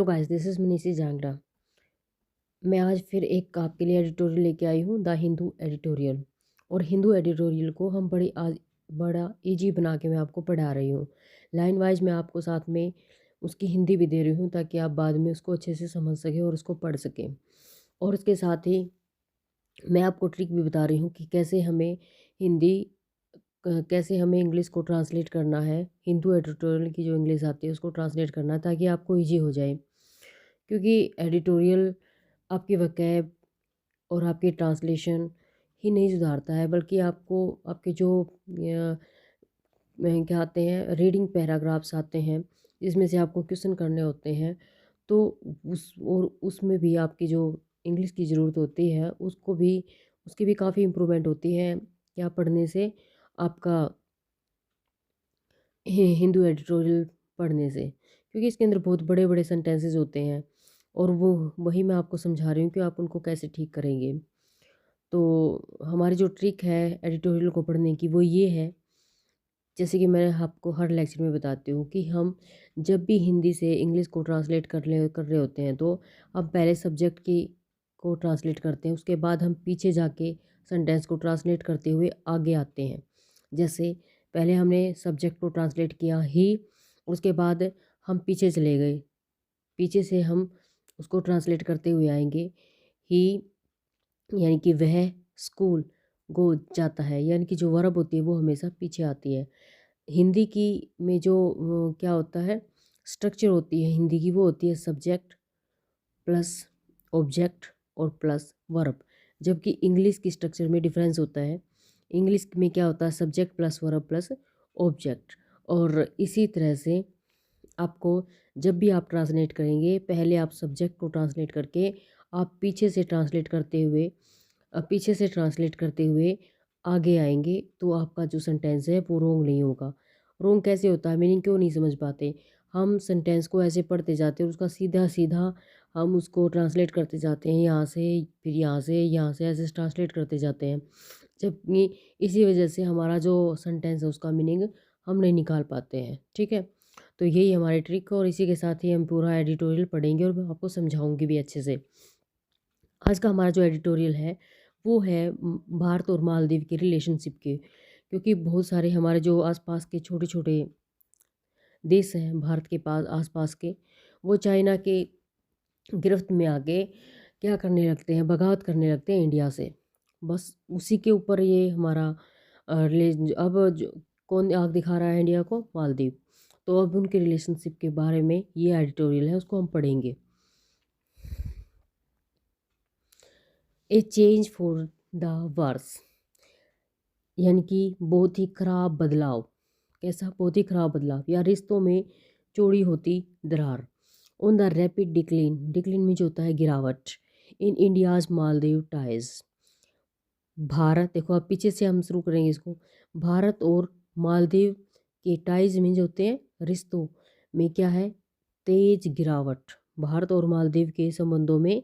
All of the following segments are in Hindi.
गाइस, दिस इज़ मनीषी जांगड़ा। मैं आज फिर एक आपके लिए एडिटोरियल लेके आई हूँ, द हिंदू एडिटोरियल। और हिंदू एडिटोरियल को हम बड़ा इजी बना के मैं आपको पढ़ा रही हूँ। लाइन वाइज मैं आपको साथ में उसकी हिंदी भी दे रही हूँ ताकि आप बाद में उसको अच्छे से समझ सकें और उसको पढ़ सकें। और उसके साथ ही मैं आपको ट्रिक भी बता रही हूँ कि कैसे हमें इंग्लिश को ट्रांसलेट करना है, हिंदू एडिटोरियल की जो इंग्लिश आती है उसको ट्रांसलेट करना है ताकि आपको ईजी हो जाए। क्योंकि एडिटोरियल आपकी वकैब और आपकी ट्रांसलेशन ही नहीं सुधारता है, बल्कि आपको आपके जो क्या आते हैं, रीडिंग पैराग्राफ्स आते हैं जिसमें से आपको क्वेश्चन करने होते हैं, तो उसमें भी आपकी जो इंग्लिश की ज़रूरत होती है उसकी भी काफ़ी इम्प्रूवमेंट होती है क्या पढ़ने से, आपका हिंदू एडिटोरियल पढ़ने से। क्योंकि इसके अंदर बहुत बड़े बड़े सेंटेंसेस होते हैं और वही मैं आपको समझा रही हूँ कि आप उनको कैसे ठीक करेंगे। तो हमारी जो ट्रिक है एडिटोरियल को पढ़ने की वो ये है, जैसे कि मैं आपको हर लेक्चर में बताती हूँ कि हम जब भी हिंदी से इंग्लिश को ट्रांसलेट कर रहे होते हैं तो हम पहले सब्जेक्ट की को ट्रांसलेट करते हैं, उसके बाद हम पीछे जाके सेंटेंस को ट्रांसलेट करते हुए आगे आते हैं। जैसे पहले हमने सब्जेक्ट को ट्रांसलेट किया ही, उसके बाद हम पीछे चले गए, पीछे से हम उसको ट्रांसलेट करते हुए आएंगे। ही यानी कि वह स्कूल गो जाता है, यानी कि जो वर्ब होती है वो हमेशा पीछे आती है। हिंदी की में जो क्या होता है, स्ट्रक्चर होती है हिंदी की, वो होती है सब्जेक्ट प्लस ऑब्जेक्ट और प्लस वर्ब। जबकि इंग्लिश की स्ट्रक्चर में डिफरेंस होता है। इंग्लिश में क्या होता है, subject plus verb plus object. और इसी तरह से आपको जब भी आप ट्रांसलेट करेंगे, पहले आप सब्जेक्ट को ट्रांसलेट करके आप पीछे से ट्रांसलेट करते हुए आगे आएंगे, तो आपका जो सेंटेंस है वो रोंग नहीं होगा। रोंग कैसे होता है, मीनिंग क्यों नहीं समझ पाते, हम सेंटेंस को ऐसे पढ़ते जाते हैं, उसका सीधा सीधा हम उसको ट्रांसलेट करते जाते हैं, यहाँ से फिर यहाँ से ऐसे ट्रांसलेट करते जाते हैं। जबकि इसी वजह से हमारा जो सेंटेंस है उसका मीनिंग हम नहीं निकाल पाते हैं। ठीक है, तो यही हमारी ट्रिक है और इसी के साथ ही हम पूरा एडिटोरियल पढ़ेंगे और मैं आपको समझाऊंगी भी अच्छे से। आज का हमारा जो एडिटोरियल है वो है भारत और मालदीव की रिलेशनशिप के। क्योंकि बहुत सारे हमारे जो आसपास के छोटे छोटे देश हैं भारत के पास आसपास के, वो चाइना के गिरफ्त में आके क्या करने लगते हैं, बगावत करने लगते हैं इंडिया से। बस उसी के ऊपर ये हमारा अब जो कौन आग दिखा रहा है इंडिया को, मालदीव। तो अब उनके रिलेशनशिप के बारे में ये एडिटोरियल है, उसको हम पढ़ेंगे। A change for the worse, यानी कि बहुत ही खराब बदलाव। कैसा बहुत ही खराब बदलाव, या रिश्तों में चौड़ी होती दरार। ऑन द रैपिड डिक्लिन, डिक्लिन में जो होता है गिरावट, in India's Maldives ties. Bharat, देखो अब पीछे से हम शुरू करेंगे इसको। भारत और मालदीव के टाइज में जो होते हैं, रिश्तों में क्या है, तेज गिरावट। भारत और मालदीव के संबंधों में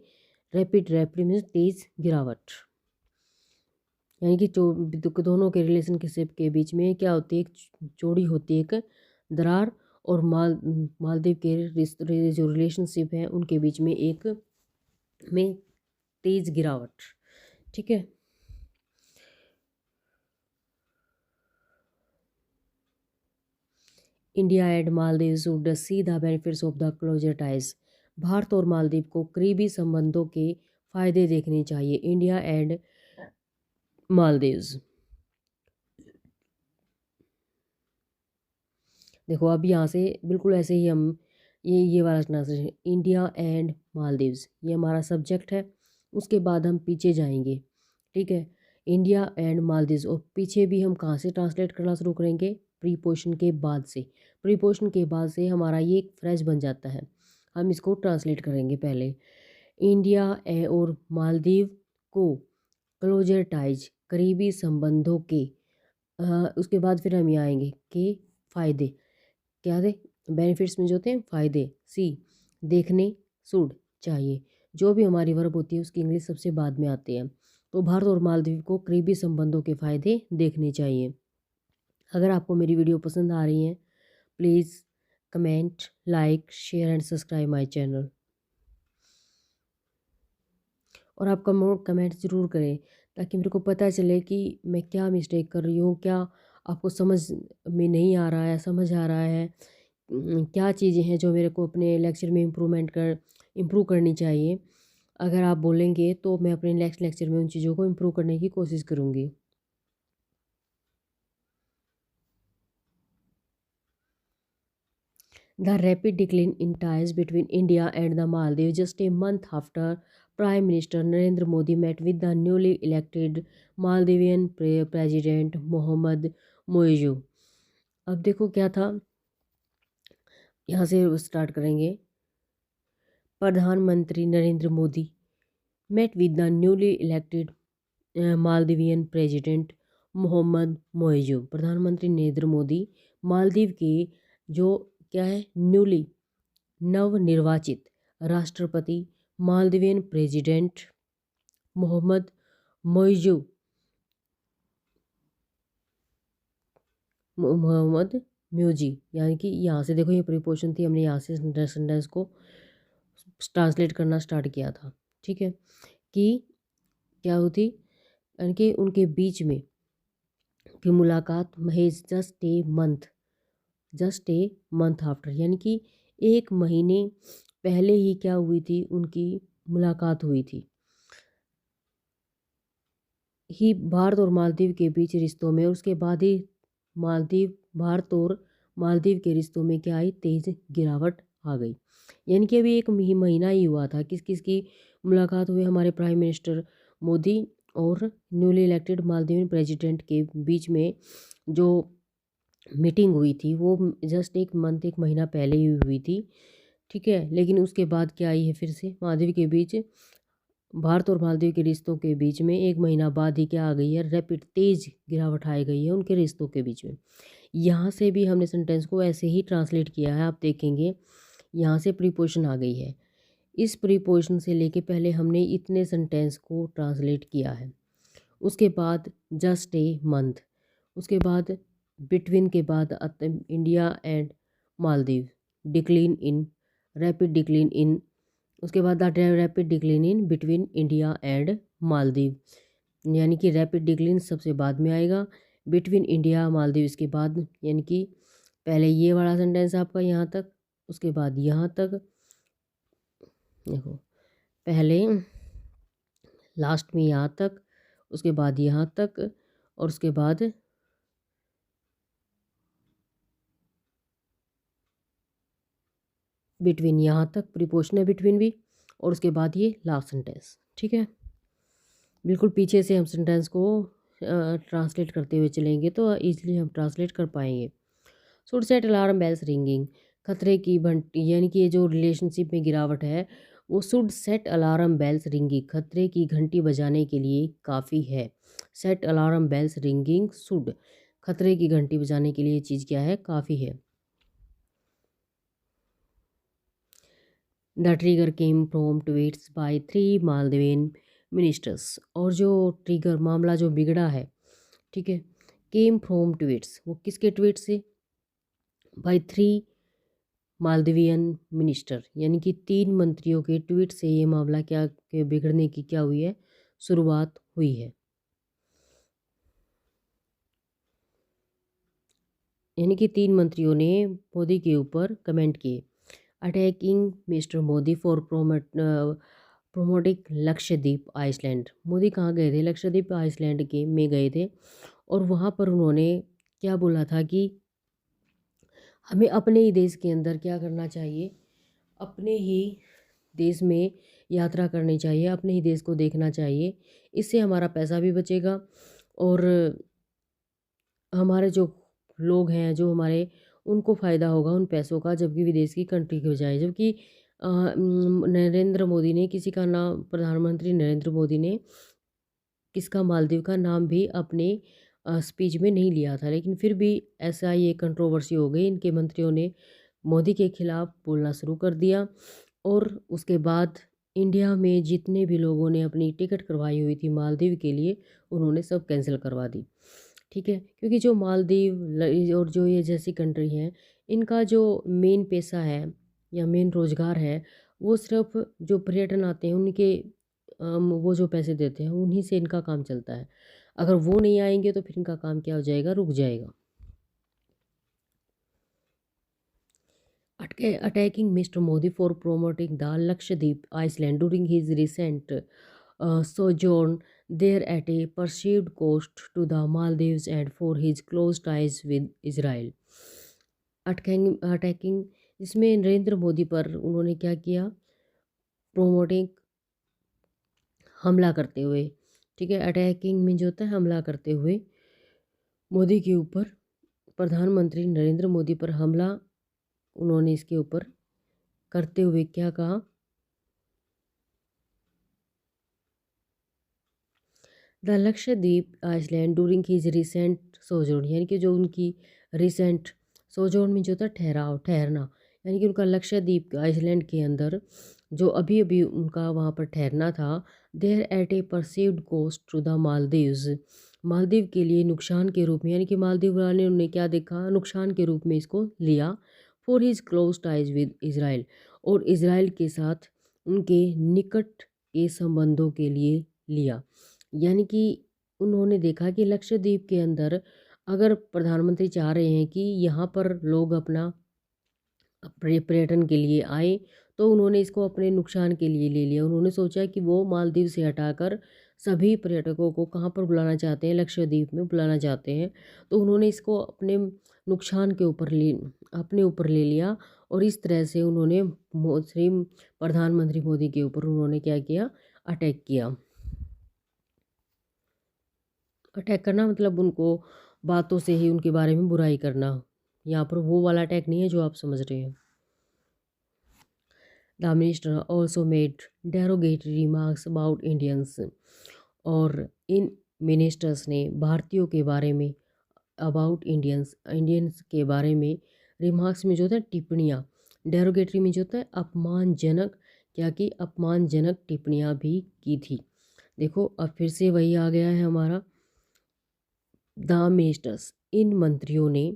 रैपिड, रैपिड मीन्स तेज गिरावट। यानी कि दोनों के रिलेशनशिप के बीच में क्या होती है, एक चौड़ी होती है एक दरार। और मालदीव के जो रिलेशनशिप है उनके बीच में में तेज गिरावट। ठीक है, India and Maldives should see the benefits of the closer ties. Bharat और मालदीव को करीबी संबंधों के फायदे देखने चाहिए। इंडिया एंड मालदीव्स, देखो अब यहाँ से बिल्कुल ऐसे ही हम ये वाला ट्रांसलेशन, इंडिया एंड मालदीव्स, ये हमारा सब्जेक्ट है। उसके बाद हम पीछे जाएंगे। ठीक है, इंडिया एंड मालदीव्स, और पीछे भी हम कहाँ से ट्रांसलेट करना शुरू करेंगे, प्रीपोजिशन के बाद से। प्रीपोजिशन के बाद से हमारा ये एक फ्रेज बन जाता है, हम इसको ट्रांसलेट करेंगे पहले। इंडिया और मालदीव को क्लोजर टाइज, करीबी संबंधों के, उसके बाद फिर हम यहाँ आएंगे के फ़ायदे। क्या थे, बेनिफिट्स में जो थे फ़ायदे। सी, देखने, शुड, चाहिए। जो भी हमारी वर्ब होती है उसकी इंग्लिश सबसे बाद में आती है। तो भारत और मालदीव को करीबी संबंधों के फ़ायदे देखने चाहिए। अगर आपको मेरी वीडियो पसंद आ रही है, please comment, like, share and subscribe my channel. और आप कमेंट ज़रूर करें ताकि मेरे को पता चले कि मैं क्या मिस्टेक कर रही हूँ, क्या आपको समझ में नहीं आ रहा है, समझ आ रहा है। क्या चीज़ें हैं जो मेरे को अपने लेक्चर में इम्प्रूव करनी चाहिए। अगर आप बोलेंगे तो मैं अपने नेक्स्ट लेक्चर में उन चीज़ों को इम्प्रूव करने की कोशिश करूँगी। The rapid decline in ties between India and the Maldives just a month after Prime Minister Narendra Modi met with the newly elected Maldivian President Mohammad Moizu। अब देखो क्या था, यहाँ से स्टार्ट करेंगे। प्रधानमंत्री Narendra Modi met with the newly elected Maldivian president Mohammed Muizzu. प्रधानमंत्री नरेंद्र मोदी मालदीव के जो क्या है नवनिर्वाचित राष्ट्रपति मालदीवियन प्रेसिडेंट मोहम्मद मोइजू मोहम्मद म्यूजी, यानी कि यहाँ से देखो ये प्रीपोजिशन थी, हमने यहाँ से सेंटेंस को ट्रांसलेट करना स्टार्ट किया था। ठीक है, कि क्या होती, यानी कि उनके बीच में की मुलाकात महज जस्ट ए मंथ आफ्टर, यानी कि एक महीने पहले ही क्या हुई थी, उनकी मुलाकात हुई थी। ही भारत और मालदीव के बीच रिश्तों में, उसके बाद ही भारत और मालदीव के रिश्तों में क्या आई, तेज गिरावट आ गई। यानी कि अभी एक महीना ही हुआ था, किस किस की मुलाकात हुई, हमारे प्राइम मिनिस्टर मोदी और न्यूली इलेक्टेड मालदीवियन प्रेसिडेंट के बीच में जो मीटिंग हुई थी वो जस्ट एक महीना पहले ही हुई थी। ठीक है, लेकिन उसके बाद क्या आई है, फिर से मालदीव के बीच, भारत और मालदीव के रिश्तों के बीच में एक महीना बाद ही क्या आ गई है, रैपिड तेज गिरावट आ गई है उनके रिश्तों के बीच में। यहाँ से भी हमने सेंटेंस को ऐसे ही ट्रांसलेट किया है, आप देखेंगे यहाँ से प्रीपोजिशन आ गई है। इस प्रीपोजिशन से लेके पहले हमने इतने सेंटेंस को ट्रांसलेट किया है। उसके बाद जस्ट ए मंथ, उसके बाद बिटवीन के बाद India and Maldives, decline in, rapid decline in, उसके बाद the rapid decline in between India and Maldives, यानी कि रैपिड डिक्लीन सबसे बाद में आएगा, बिटवीन इंडिया मालदीव इसके बाद, यानी कि पहले ये वाला सेंटेंस आपका यहाँ तक, उसके बाद यहाँ तक, देखो पहले लास्ट में यहाँ तक, उसके बाद यहाँ तक, और उसके बाद बिटवीन यहाँ तक, प्रीपोजिशन है बिटवीन भी, और उसके बाद ये लास्ट सेंटेंस। ठीक है, बिल्कुल पीछे से हम सेंटेंस को ट्रांसलेट करते हुए चलेंगे तो ईजिली हम ट्रांसलेट कर पाएंगे। Should set alarm bells ringing, खतरे की घंटी, यानी कि ये जो रिलेशनशिप में गिरावट है वो should set alarm bells ringing, खतरे की घंटी बजाने के लिए काफ़ी है। Set alarm bells ringing should, खतरे की घंटी बजाने के लिए चीज़ क्या है, काफ़ी है। The trigger came from tweets by 3 Maldivian ministers, और जो ट्रिगर मामला जो बिगड़ा है, ठीक है, केम फ्रॉम ट्वीट्स, वो किसके ट्वीट से, बाय 3 मालदीवियन मिनिस्टर, यानी कि 3 मंत्रियों के ट्वीट से ये मामला क्या के बिगड़ने की क्या हुई है, शुरुआत हुई है। यानी कि 3 मंत्रियों ने मोदी के ऊपर कमेंट किए। Attacking mister Modi for promoting Lakshadweep island, Modi कहाँ गए थे, लक्षद्वीप आइसलैंड के में गए थे, और वहाँ पर उन्होंने क्या बोला था कि हमें अपने ही देश के अंदर क्या करना चाहिए, अपने ही देश में यात्रा करनी चाहिए, अपने ही देश को देखना चाहिए, इससे हमारा पैसा भी बचेगा और हमारे जो लोग हैं जो हमारे, उनको फ़ायदा होगा उन पैसों का, जबकि विदेश की कंट्री की बजाय। जबकि नरेंद्र मोदी ने किसी का नाम, प्रधानमंत्री नरेंद्र मोदी ने किसका, मालदीव का नाम भी अपने स्पीच में नहीं लिया था, लेकिन फिर भी ऐसा ये कंट्रोवर्सी हो गई, इनके मंत्रियों ने मोदी के खिलाफ बोलना शुरू कर दिया, और उसके बाद इंडिया में जितने भी लोगों ने अपनी टिकट करवाई हुई थी मालदीव के लिए, उन्होंने सब कैंसिल करवा दी। ठीक है, क्योंकि जो मालदीव और जो ये जैसी कंट्री हैं, इनका जो मेन पेशा है या मेन रोज़गार है, वो सिर्फ़ जो पर्यटन आते हैं उनके वो जो पैसे देते हैं उन्हीं से इनका काम चलता है। अगर वो नहीं आएँगे तो फिर इनका काम क्या हो जाएगा, रुक जाएगा। Attacking Mr. Modi for promoting the Lakshadweep Island during his recent sojourn there at a perceived cost to the Maldives and for his close ties with Israel. Attacking इसमें नरेंद्र मोदी पर उन्होंने क्या किया, प्रोमोटिंग हमला करते हुए, ठीक है, अटैकिंग में जो होता है हमला करते हुए मोदी के ऊपर, प्रधानमंत्री नरेंद्र मोदी पर हमला उन्होंने इसके ऊपर करते हुए क्या कहा, the Lakshadweep island during his recent sojourn, यानी कि जो उनकी रिसेंट सोजोर्न में जो था ठहराव, ठहरना, यानी कि उनका लक्षद्वीप आइसलैंड के अंदर जो अभी अभी उनका वहाँ पर ठहरना था, there at a perceived cost to the Maldives, Maldives के लिए नुकसान के रूप में, यानी कि मालदीव वाले ने उन्हें क्या देखा, नुकसान के रूप में इसको लिया, for his close ties with Israel, और इसराइल के साथ उनके निकट के संबंधों के लिए लिया। यानी कि उन्होंने देखा कि लक्षद्वीप के अंदर अगर प्रधानमंत्री चाह रहे हैं कि यहाँ पर लोग अपना पर्यटन के लिए आए, तो उन्होंने इसको अपने नुकसान के लिए ले लिया। उन्होंने सोचा कि वो मालदीव से हटाकर सभी पर्यटकों को कहाँ पर बुलाना चाहते हैं, लक्षद्वीप में बुलाना चाहते हैं। तो उन्होंने इसको अपने नुकसान के ऊपर अपने ऊपर ले लिया, और इस तरह से उन्होंने श्री प्रधानमंत्री मोदी के ऊपर उन्होंने क्या किया, अटैक किया। अटैक करना मतलब उनको बातों से ही उनके बारे में बुराई करना। यहाँ पर वो वाला अटैक नहीं है जो आप समझ रहे हैं। The minister also made derogatory remarks about Indians, और इन मिनिस्टर्स ने भारतीयों के बारे में, अबाउट इंडियंस, इंडियंस के बारे में, रिमार्क्स में जो होता है टिप्पणियाँ, डेरोगेटरी में जो होता है अपमानजनक, क्या की अपमानजनक टिप्पणियाँ भी की थी। देखो अब फिर से वही आ गया है हमारा, द मिनिस्टर्स, इन मंत्रियों ने,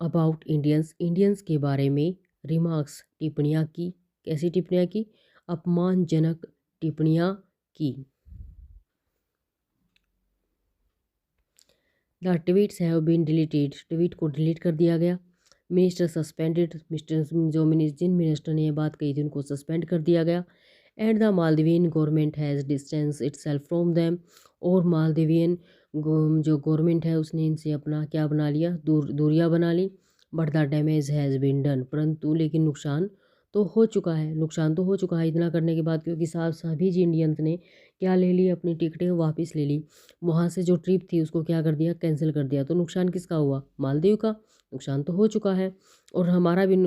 अबाउट इंडियंस, इंडियंस के बारे में, रिमार्क्स टिप्पणियाँ की, कैसी टिप्पणियाँ की, अपमानजनक टिप्पणियाँ की। The tweets have been deleted, tweet को डिलीट कर दिया गया। मिनिस्टर सस्पेंडेड, मिनिस्टर जिन मिनिस्टर ने ये बात कही थी उनको सस्पेंड कर दिया गया। And the Maldivian government has distance itself from them, और मालदीवियन जो गवर्नमेंट है उसने इनसे अपना क्या बना लिया, दूरियां बना ली। But the damage has been done, परंतु लेकिन नुकसान तो हो चुका है, नुकसान तो हो चुका है इतना करने के बाद, क्योंकि सभी जी इंडियंस ने क्या ले ली, अपनी टिकटें वापस ले ली, वहाँ से जो ट्रिप थी उसको क्या कर दिया, कैंसिल कर दिया। तो नुकसान किसका हुआ, मालदीव का, नुकसान तो हो चुका है। और हमारा भी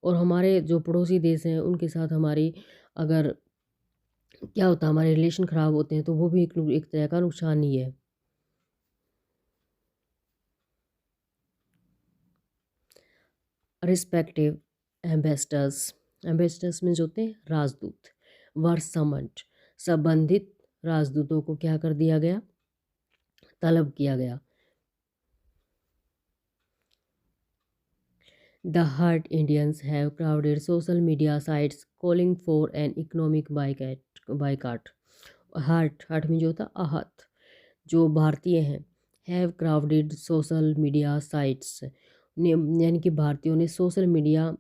और हमारे जो पड़ोसी देश हैं उनके साथ हमारी अगर क्या होता है, हमारे रिलेशन ख़राब होते हैं, तो वो भी एक तरह का नुकसान ही है। रिस्पेक्टिव एम्बेसडर्स, एम्बेसडर्स में जो होते हैं राजदूत, वर समन्ड, संबंधित राजदूतों को क्या कर दिया गया, तलब किया गया। The hurt Indians have crowded social media sites calling for an economic boycott. Hurt में जो होता है आहत, जो भारतीय हैं, have crowded social media sites, यानी कि भारतीयों ने सोशल मीडिया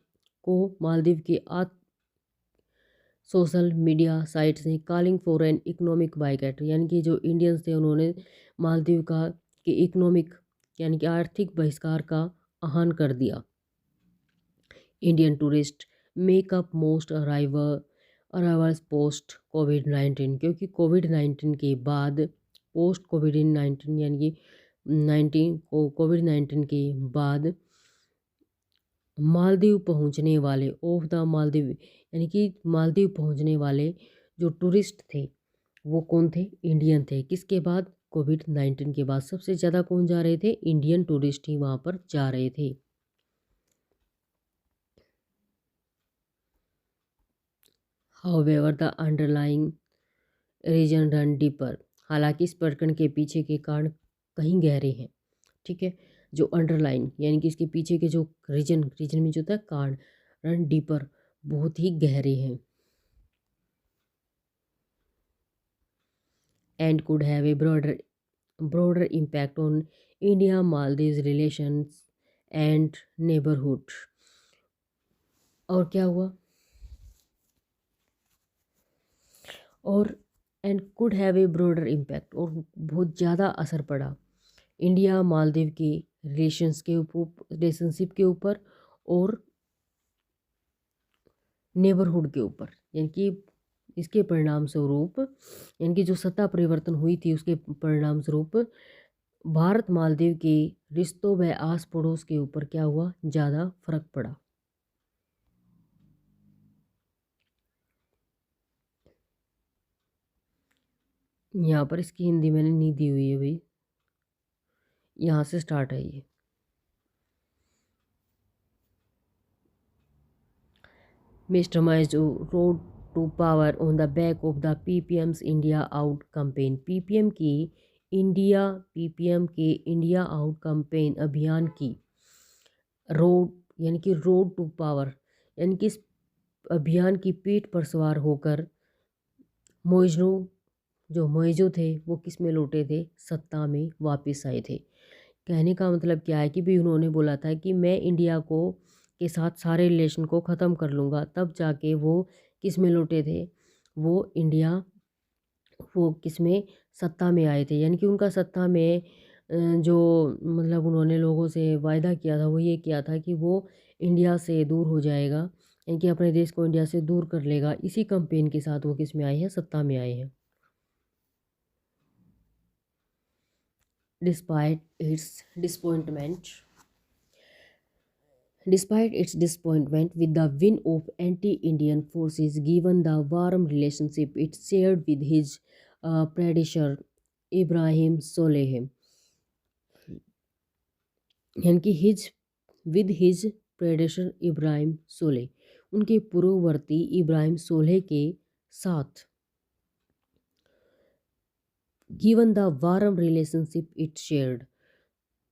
को, मालदीव के सोशल मीडिया साइट्स ने calling for an economic boycott, यानी कि जो इंडियंस थे उन्होंने मालदीव का कि इकोनॉमिक यानी कि आर्थिक बहिष्कार का आह्वान कर दिया। Indian tourist make up most arrivals post कोविड-19, क्योंकि कोविड-19 के बाद, पोस्ट कोविड-19 यानी कि कोविड-19 के बाद मालदीव पहुंचने वाले, ऑफ द मालदीव, यानी कि मालदीव पहुंचने वाले जो टूरिस्ट थे वो कौन थे, इंडियन थे। किसके बाद, कोविड-19 के बाद सबसे ज़्यादा कौन जा रहे थे, इंडियन टूरिस्ट ही वहाँ पर जा रहे थे। However, the underlying reason run deeper, हालांकि इस प्रकरण के पीछे के कारण कहीं गहरे हैं, ठीक है। जो अंडरलाइन यानी कि इसके पीछे के जो रीजन रीजन में जो होता है कांड रन डीपर बहुत ही गहरे हैं and could have a broader impact on India Maldives relations and neighborhood। और क्या हुआ और and could have a broader impact और बहुत ज़्यादा असर पड़ा इंडिया मालदीव के रिलेशनशिप के ऊपर और नेबरहुड के ऊपर यानी कि इसके परिणाम स्वरूप यानी कि जो सत्ता परिवर्तन हुई थी उसके परिणाम स्वरूप भारत मालदीव के रिश्तों व आस पड़ोस के ऊपर क्या हुआ ज़्यादा फर्क पड़ा। यहाँ पर इसकी हिंदी मैंने नहीं दी हुई है भाई, यहाँ से स्टार्ट है ये। Mister Muizzu rode to power on the back of the PPM's India out campaign. PPM के इंडिया आउट कैंपेन अभियान की रोड यानी कि रोड टू पावर यानी कि इस अभियान की पीठ पर सवार होकर मोइजो थे वो किस में लौटे थे सत्ता में वापस आए थे। कहने का मतलब क्या है कि भी उन्होंने बोला था कि मैं इंडिया को के साथ सारे रिलेशन को ख़त्म कर लूँगा, तब जाके वो किस में लौटे थे वो किस में सत्ता में आए थे। यानी कि उनका सत्ता में जो मतलब उन्होंने लोगों से वायदा किया था वो ये किया था कि वो इंडिया से दूर हो जाएगा यानी कि अपने देश को इंडिया से दूर कर लेगा। इसी कैंपेन के साथ वो किस में आए हैं सत्ता में आए हैं। Despite its disappointment, Despite its disappointment with the win of anti-Indian forces, given the warm relationship it shared with his predecessor Ibrahim Soleh, यानी कि हिज प्रेडेसर इब्राहिम सोले, उनके पूर्ववर्ती इब्राहिम सोले के साथ given the warm relationship it shared,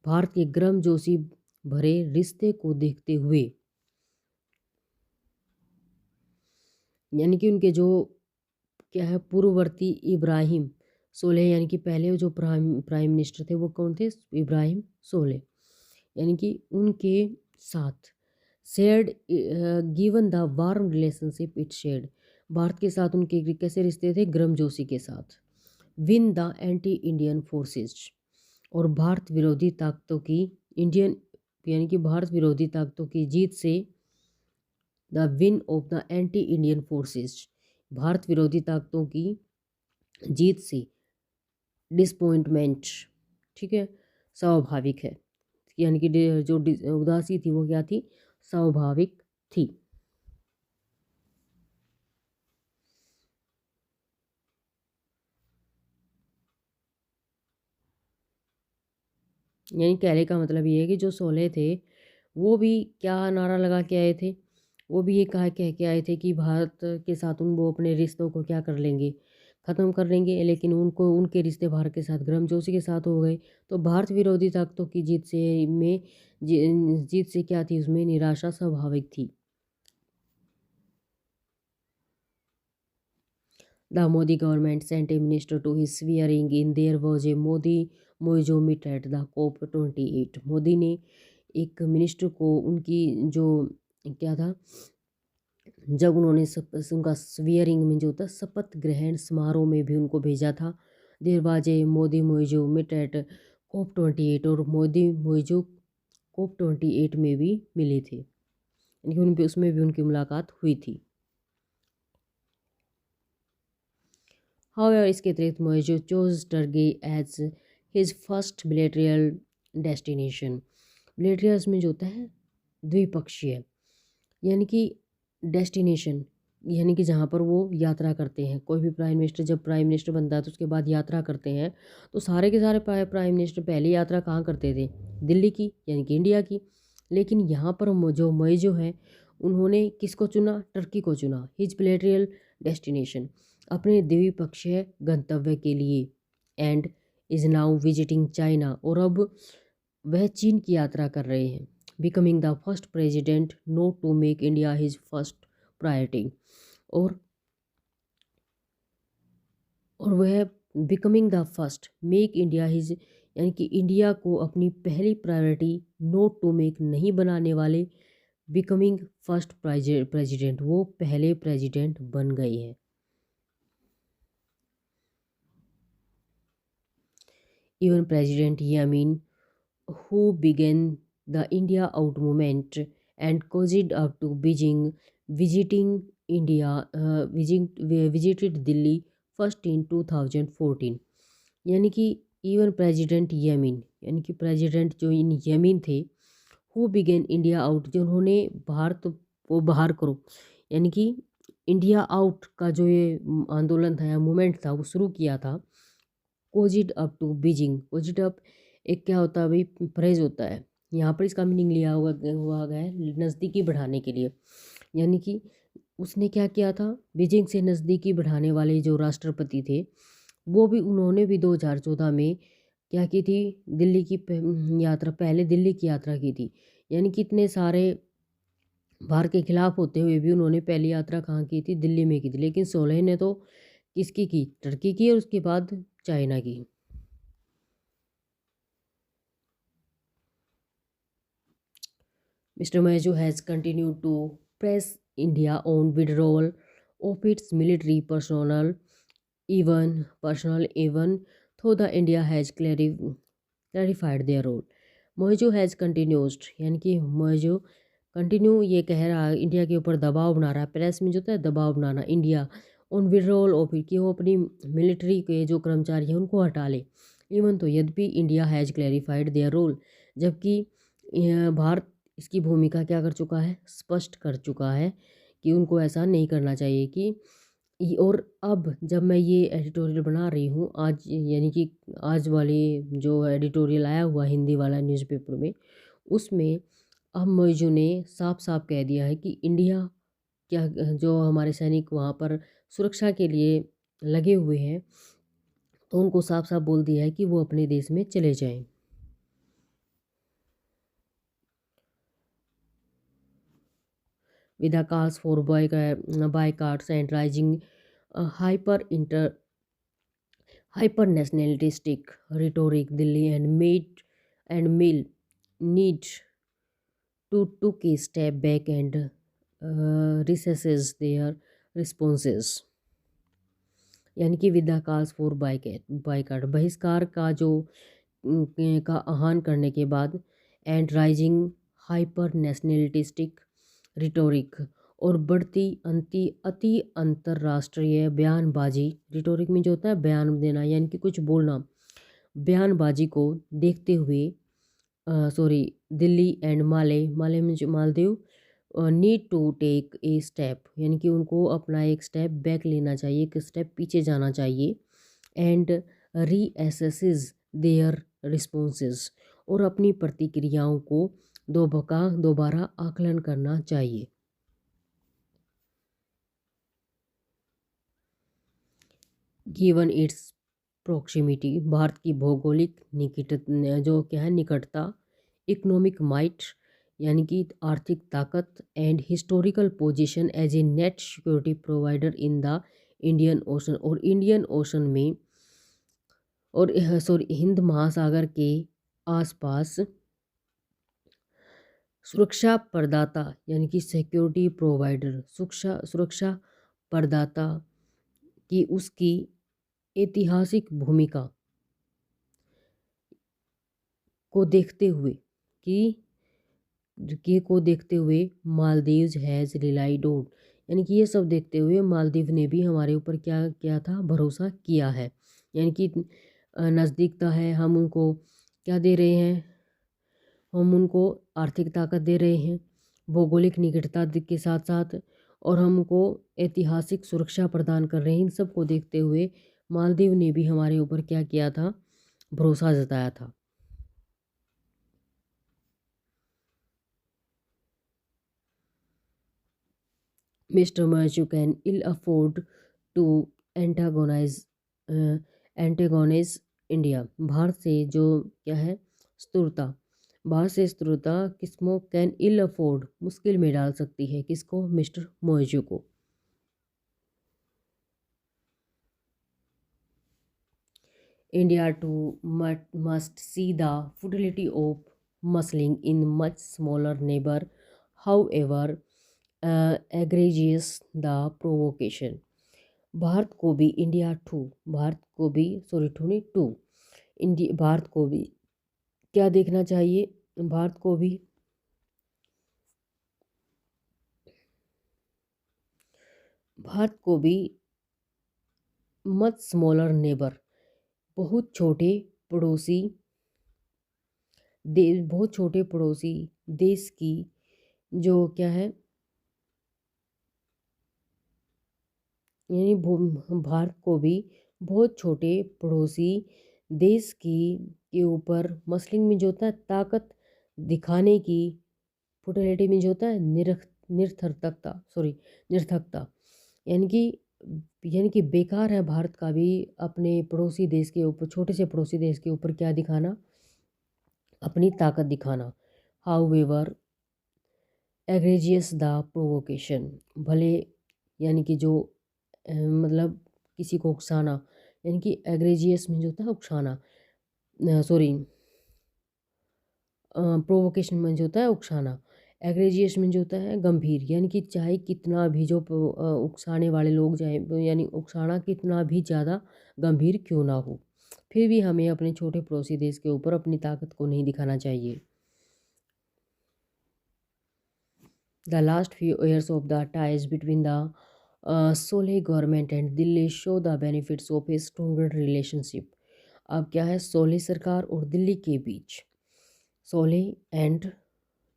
Bharat के गर्मजोशी भरे रिश्ते को देखते हुए यानी कि उनके जो क्या है पूर्ववर्ती इब्राहिम सोले यानी कि पहले जो प्राइम मिनिस्टर थे वो कौन थे इब्राहिम सोले, यानी कि उनके साथ shared given the warm relationship it shared, Bharat के साथ उनके कैसे रिश्ते थे गर्मजोशी के साथ। Win the anti Indian forces, और भारत विरोधी ताकतों की इंडियन यानी कि भारत विरोधी ताकतों की जीत से the win of the anti Indian forces, Bharat विरोधी ताकतों की जीत से डिसअपॉइंटमेंट, ठीक है, स्वाभाविक है, यानी कि जो उदासी थी वो क्या थी स्वाभाविक थी। यानी कहने का मतलब ये है कि जो सोले थे वो भी क्या नारा लगा के आए थे, वो भी ये कह के आए थे कि भारत के साथ वो अपने रिश्तों को क्या कर लेंगे ख़त्म कर लेंगे, लेकिन उनको उनके रिश्ते भारत के साथ गर्मजोशी के साथ हो गए। तो भारत विरोधी ताकतों की जीत से क्या थी उसमें निराशा स्वाभाविक थी। The Modi government sent a minister to his swearing in. There was a Moijo meet at the COP28। Modi ने एक मिनिस्टर को उनकी जो क्या था जब उन्होंने उनका स्वीयरिंग में जो था शपथ ग्रहण समारोह में भी उनको भेजा था। देर वाज ए मोदी मोइजो मिट एट COP28, और मोदी मोइजो COP28 में भी मिले थे, यानी कि उसमें भी उनकी मुलाकात हुई थी। However, इसके अतिरिक्त Muizzu chose Turkey as his first bilateral destination. Bilaterals में जो होता है द्विपक्षीय, यानी कि डेस्टिनेशन यानी कि जहाँ पर वो यात्रा करते हैं। कोई भी प्राइम मिनिस्टर जब प्राइम मिनिस्टर बनता है तो उसके बाद यात्रा करते हैं, तो सारे के सारे प्राइम मिनिस्टर पहले यात्रा कहाँ करते थे दिल्ली की यानी कि इंडिया की। लेकिन यहाँ पर जो मोइजो है उन्होंने किसको चुना टर्की को चुना हिज बिलेटरल डेस्टिनेशन अपने द्विपक्षीय गंतव्य के लिए। And is now visiting China, और अब वह चीन की यात्रा कर रहे हैं। Becoming the first president not to make India his first priority. और वह becoming the first make India his, यानी कि इंडिया को अपनी पहली प्रायोरिटी नोट टू मेक नहीं बनाने वाले, बिकमिंग फर्स्ट प्रेसिडेंट, वो पहले प्रेसिडेंट बन गए हैं। Even president Yameen who began the India Out movement and caused up to Beijing, visiting India, visited Delhi first in 2014। यानी कि इवन प्रेसिडेंट यमीन, यानी कि प्रेसिडेंट जो इन यमीन थे, हु बिगेन इंडिया आउट, जिन्होंने भारत को बाहर करो, यानी कि इंडिया आउट का जो ये आंदोलन था या मूवमेंट था वो शुरू किया था। कोजिड अप टू बीजिंग, कोजिड अप एक क्या होता है भाई, फ्रेज होता है, यहाँ पर इसका मीनिंग लिया हुआ गया है नज़दीकी बढ़ाने के लिए। यानी कि उसने क्या किया था, बीजिंग से नज़दीकी बढ़ाने वाले जो राष्ट्रपति थे, वो भी उन्होंने भी 2014 में क्या की थी, दिल्ली की यात्रा, पहले दिल्ली की यात्रा की थी। यानी कि इतने सारे भारत के खिलाफ होते हुए भी उन्होंने पहली यात्रा कहाँ की थी, दिल्ली में की थी। लेकिन सोलेह ने तो किसकी की, टर्की की, और उसके बाद चाइना की। Mr. Majo has continued to press India on withdrawal of its military personnel, even though the India has clarified their role. Muizzu has continued, यानी कि मोइजो कंटिन्यू ये कह रहा है, इंडिया के ऊपर दबाव बना रहा है। प्रेस में जो होता है दबाव बनाना, India on withdrawal of it, कि वो अपनी मिलिट्री के जो कर्मचारी हैं उनको हटा ले। इवन तो यद्यपि India has clarified their role, जबकि भारत इसकी भूमिका क्या कर चुका है, स्पष्ट कर चुका है कि उनको ऐसा नहीं करना चाहिए। कि और अब जब मैं ये एडिटोरियल बना रही हूँ आज, यानी कि आज वाली जो एडिटोरियल आया हुआ हिंदी वाला न्यूज़पेपर में, उसमें अब मौजू ने साफ साफ कह दिया है कि इंडिया क्या, जो हमारे सैनिक वहाँ पर सुरक्षा के लिए लगे हुए हैं, तो उनको साफ साफ बोल दिया है कि वो अपने देश में चले जाएं। with the calls for boycotts and rising hyper hyper-nationalistic rhetoric, Delhi and Mill need to took a step back and recesses their responses। यानी कि with the calls for boycott, बहिष्कार का जो का आह्वान करने के बाद, and rising hyper nationalistic rhetoric, और बढ़ती अति अंतर्राष्ट्रीय बयानबाजी, रिटोरिक में जो होता है बयान देना, यानी कि कुछ बोलना, बयानबाजी को देखते हुए, सॉरी, दिल्ली एंड माले में जो Maldives, need to take a step, यानी कि उनको अपना एक स्टेप बैक लेना चाहिए, एक स्टेप पीछे जाना चाहिए। एंड रीएसेस देयर रिस्पॉन्सेस, और अपनी प्रतिक्रियाओं को दोबारा आकलन करना चाहिए। गिवन इट्स प्रॉक्सिमिटी, भारत की भौगोलिक जो क्या है निकटता, इकोनॉमिक माइट, यानी कि आर्थिक ताकत, and historical position as a net security provider in the Indian ocean, और इंडियन ओशन में, और सॉरी हिंद महासागर के आसपास सुरक्षा प्रदाता, यानी कि सिक्योरिटी प्रोवाइडर, सुरक्षा प्रदाता की उसकी ऐतिहासिक भूमिका को देखते हुए, मालदीव्स हैज़ रिलाइड ऑन, यानी कि ये सब देखते हुए मालदीव ने भी हमारे ऊपर क्या किया था, भरोसा किया है। यानी कि नज़दीकता है, हम उनको क्या दे रहे हैं, हम उनको आर्थिक ताकत दे रहे हैं, भौगोलिक निकटता के साथ साथ, और हमको ऐतिहासिक सुरक्षा प्रदान कर रहे हैं। इन सब को देखते हुए मालदीव ने भी हमारे ऊपर क्या किया था, भरोसा जताया था। Mister Muizzu can ill afford to antagonise antagonise India, Bharat से जो क्या है, स्तुरता, बाहर से स्त्रोता किस्मों कैन इल अफोर्ड मुश्किल में डाल सकती है किसको, मिस्टर मोइजू को। India too must see the futility of muscling in much smaller neighbour however egregious the provocation. Bharat को भी इंडिया टू, भारत को भी sorry too too India, Bharat को भी क्या देखना चाहिए, भारत को भी भारत को भी मच स्मॉलर नेबर, बहुत छोटे पड़ोसी बहुत छोटे पड़ोसी देश की जो क्या है, यानी भारत को भी बहुत छोटे पड़ोसी देश की के ऊपर मसलिंग में जो होता है ताकत दिखाने की, फुटिलिटी में जो होता है निरर्थकता, निरर्थकता, यानी कि बेकार है भारत का भी अपने पड़ोसी देश के ऊपर, छोटे से पड़ोसी देश के ऊपर क्या दिखाना, अपनी ताकत दिखाना। How ever egregious the provocation, भले यानी कि जो मतलब किसी को उकसाना, यानी कि एग्रेजियस में जो होता है उकसाना, सॉरी प्रोवोकेशन में जो होता है उकसाना, एग्रेजियस में जो होता है गंभीर, यानी कि चाहे कितना भी जो उकसाने वाले लोग जाए, यानी उकसाना कितना भी ज़्यादा गंभीर क्यों ना हो, फिर भी हमें अपने छोटे पड़ोसी देश के ऊपर अपनी ताकत को नहीं दिखाना चाहिए। The last few years of the ties between the Soleh government and Delhi show the benefits of a stronger relationship। अब क्या है, सोले सरकार और दिल्ली के बीच, सोले and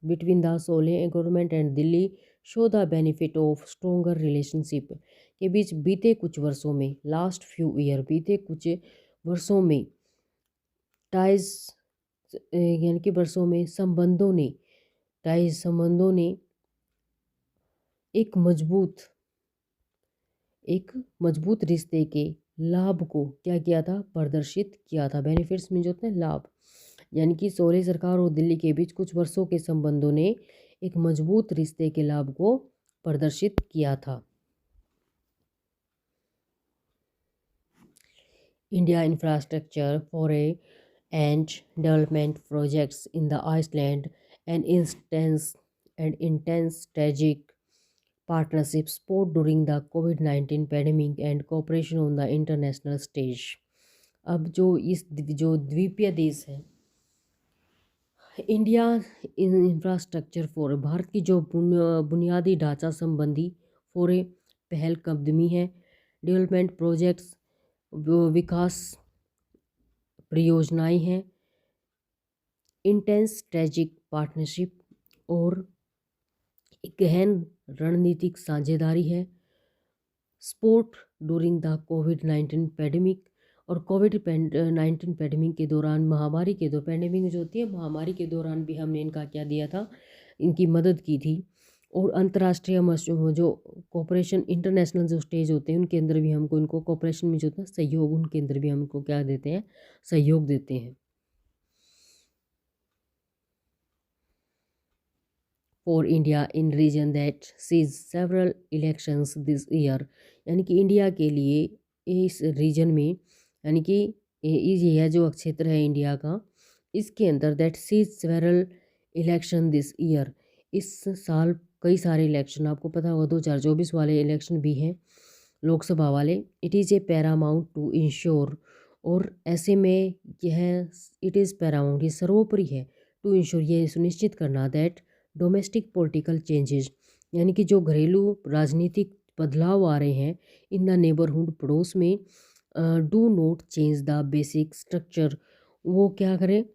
between the Sole government and Delhi show the benefit of stronger relationship के बीच बीते कुछ वर्षों में, लास्ट फ्यू ईयर, बीते कुछ वर्षों में टाइज, यानी कि वर्षों में संबंधों ने एक मजबूत रिश्ते के लाभ को क्या किया था, प्रदर्शित किया था। बेनिफिट्स में जो होते हैं लाभ, यानी कि सोले सरकार और दिल्ली के बीच कुछ वर्षों के संबंधों ने एक मजबूत रिश्ते के लाभ को प्रदर्शित किया था। India infrastructure for and development projects in the island and intense strategic partnership support during the COVID-19 pandemic and cooperation on the international stage। अब जो द्वीपीय देश है, इंडिया इंफ्रास्ट्रक्चर फॉर, भारत की जो बुनियादी ढांचा संबंधी फोरे पहलकदमी है, डेवलपमेंट प्रोजेक्ट्स विकास परियोजनाएं हैं, इंटेंस स्ट्रेटेजिक पार्टनरशिप और एक गहन रणनीतिक साझेदारी है, sport during the covid pandemic, और कोविड-19 पैंडेमिक के दौरान, महामारी के दौरान, पैंडेमिक जो होती है महामारी के दौरान भी हमने इनका क्या दिया था, इनकी मदद की थी। और अंतर्राष्ट्रीय जो कोऑपरेशन, इंटरनेशनल जो स्टेज होते हैं उनके अंदर भी हमको इनको कोऑपरेशन में जो होता है सहयोग, उनके अंदर भी हमको क्या देते हैं, सहयोग देते हैं। For India in region that sees several elections this year, यानी कि इंडिया के लिए इस रीजन में, यानी कि यह जो क्षेत्र है इंडिया का, इसके अंदर that sees several election this year, इस साल कई सारे इलेक्शन, आपको पता होगा 2024 वाले इलेक्शन भी हैं, लोकसभा वाले। It is a paramount to ensure, और ऐसे में यह इट इज़ पैरामाउंट, ये सर्वोपरि है, टू इंश्योर, ये सुनिश्चित करना दैट डोमेस्टिक पॉलिटिकल चेंजेस, यानी कि जो घरेलू राजनीतिक बदलाव आ रहे हैं इन द नेबरहुड, पड़ोस में, do not change the basic structure, वो क्या करें,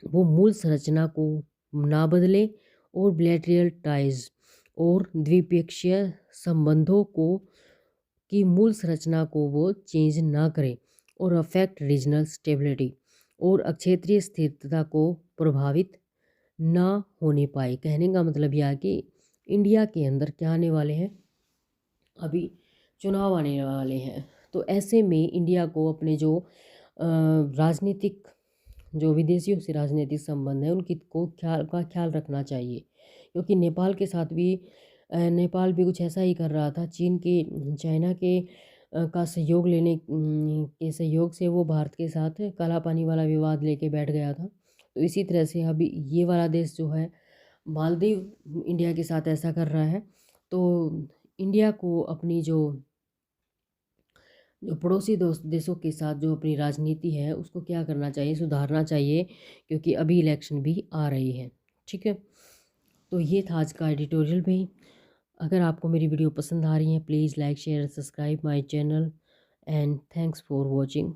वो मूल संरचना को ना बदले, और बिलैटरल टाइज, और द्विपक्षीय संबंधों को की मूल संरचना को वो चेंज ना करें, और अफेक्ट रीजनल स्टेबिलिटी, और क्षेत्रीय स्थिरता को प्रभावित ना होने पाए। कहने का मतलब यह है कि इंडिया के अंदर क्या आने वाले हैं, अभी चुनाव आने वाले हैं, तो ऐसे में इंडिया को अपने जो राजनीतिक जो विदेशियों से राजनीतिक संबंध है उनकी को ख्याल रखना चाहिए, क्योंकि नेपाल के साथ भी नेपाल भी कुछ ऐसा ही कर रहा था। चाइना के का सहयोग के सहयोग से वो भारत के साथ काला पानी वाला विवाद लेके बैठ गया था। तो इसी तरह से अभी ये वाला देश जो है, मालदीव, इंडिया के साथ ऐसा कर रहा है। तो इंडिया को अपनी जो पड़ोसी दोस्त देशों के साथ जो अपनी राजनीति है उसको क्या करना चाहिए, सुधारना चाहिए, क्योंकि अभी इलेक्शन भी आ रही है। ठीक है, तो ये था आज का एडिटोरियल भी। अगर आपको मेरी वीडियो पसंद आ रही है, please like share subscribe my channel and thanks for watching.